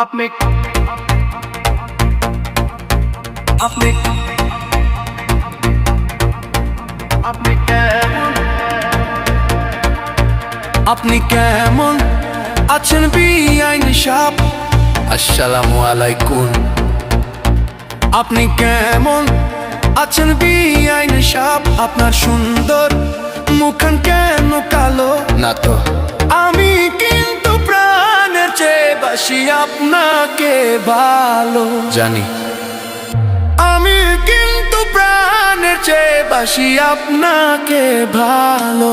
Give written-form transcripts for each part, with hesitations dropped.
আপনি আপনি আপনি কেমন আপনি কেমন আছেন বিআইন সাহেব? আসসালামু আলাইকুম। আপনি কেমন আছেন বিআইন সাহেব? আপনার সুন্দর মুখখান কেন কালো? না তো আমি কিন্তু প্রাণের চেয়ে বাসি আপনাকে ভালো জানি। আমি কিন্তু প্রাণের চেয়ে বাসি আপনাকে ভালো।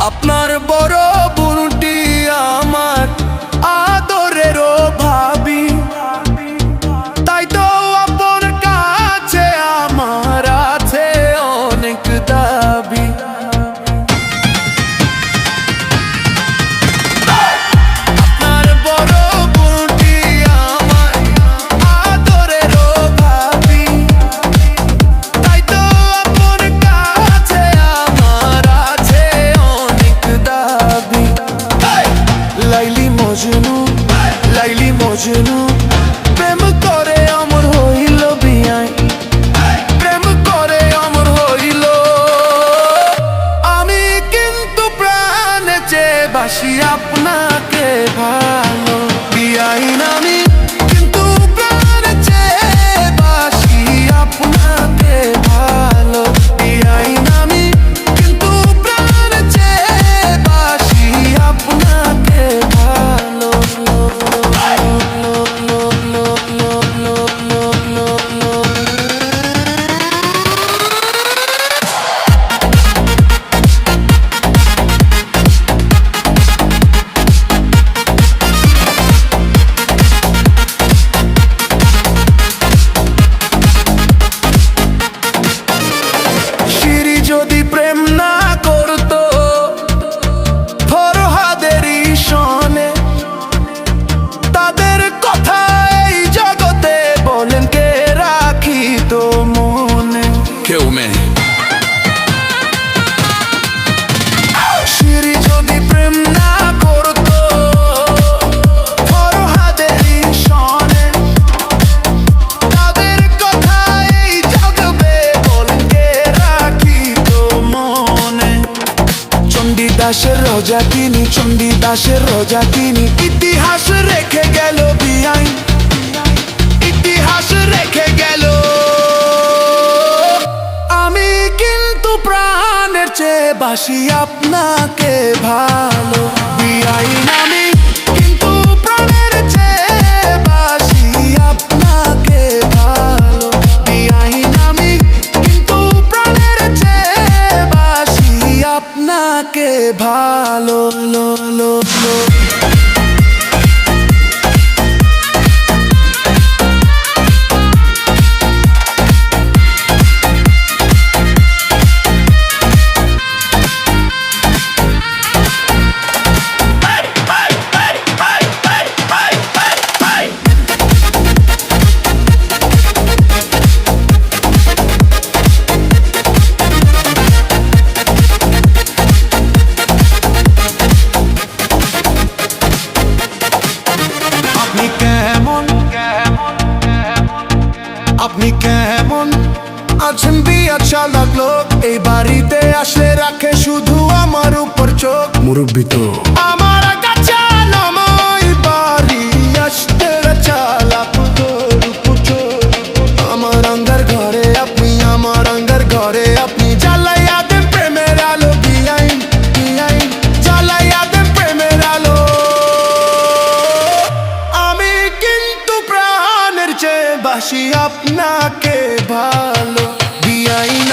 আপনার বড় বোনটি আমার আদরেরও ভাবি, তাই তো আপনার কাছে আমার আছে অনেক দাবি। আপনার বড় বোনটি আমার আদরেরও ভাবি, তাই তো আপনার কাছে আমার আছে লাইলি মজনু লাইলি মজনু প্রেম করে অমর হইল বিয়াই, প্রেম করে অমর হইল। আমি কিন্তু প্রাণে চেয়ে বাসি আপনাকে ভালো বিয়াইন। আমি কিন্তু প্রাণে চেয়ে বাসি আপনাকে ভালো বিয়াইন। আমি কিন্তু প্রাণে চেয়ে বাসি আপনাকে ভালো। শিরি যদি প্রেম না করতো ফরহাদেরই সনে, তাদের কথা এই জগতে বলেন কে রাখিত মনে? কেউ মেয়ে। শিরি যদি প্রেম না করতো ফরহাদেরই সনে, তাদের কথা এই জগতে বলেন কে রাখিত মনে? চণ্ডীদাসের রোজা তিনি, চণ্ডীদাসের রোজা তিনি ইতিহাস রেখে গেল বিআইন, ইতিহাস রেখে গেল। আমি কিন্তু প্রাণের চেয়ে বাসি আপনাকে ভালো বিআইন। আমি কিন্তু প্রাণের চেয়ে বাসি আপনাকে ভালো বিআইন। আমি কিন্তু প্রাণের চেয়ে বাসি আপনাকে ভালো। আপনি কেমন আপনি কেমন আছেন বিয়া চালাক লোক, এই বাড়িতে আসলে রাখে শুধু আমার উপর চোখ। মুরব্বি তো আমার কাছে নমই বাড়ি আসতে চালাক আমার আঙ্গার ঘরে আপনি, আমার আঙ্গার ঘরে আপনি জ্বালাইয়া দেন প্রেমের আলো বিআইন, বিআইন জ্বালাইয়া দেন প্রেমের আলো। আমি কিন্তু প্রাণের চেয়ে বাসি আপনাকে ভালো বিআইন।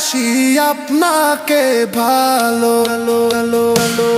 বাসি আপনাকে ভালো ভালো ভালো ভালো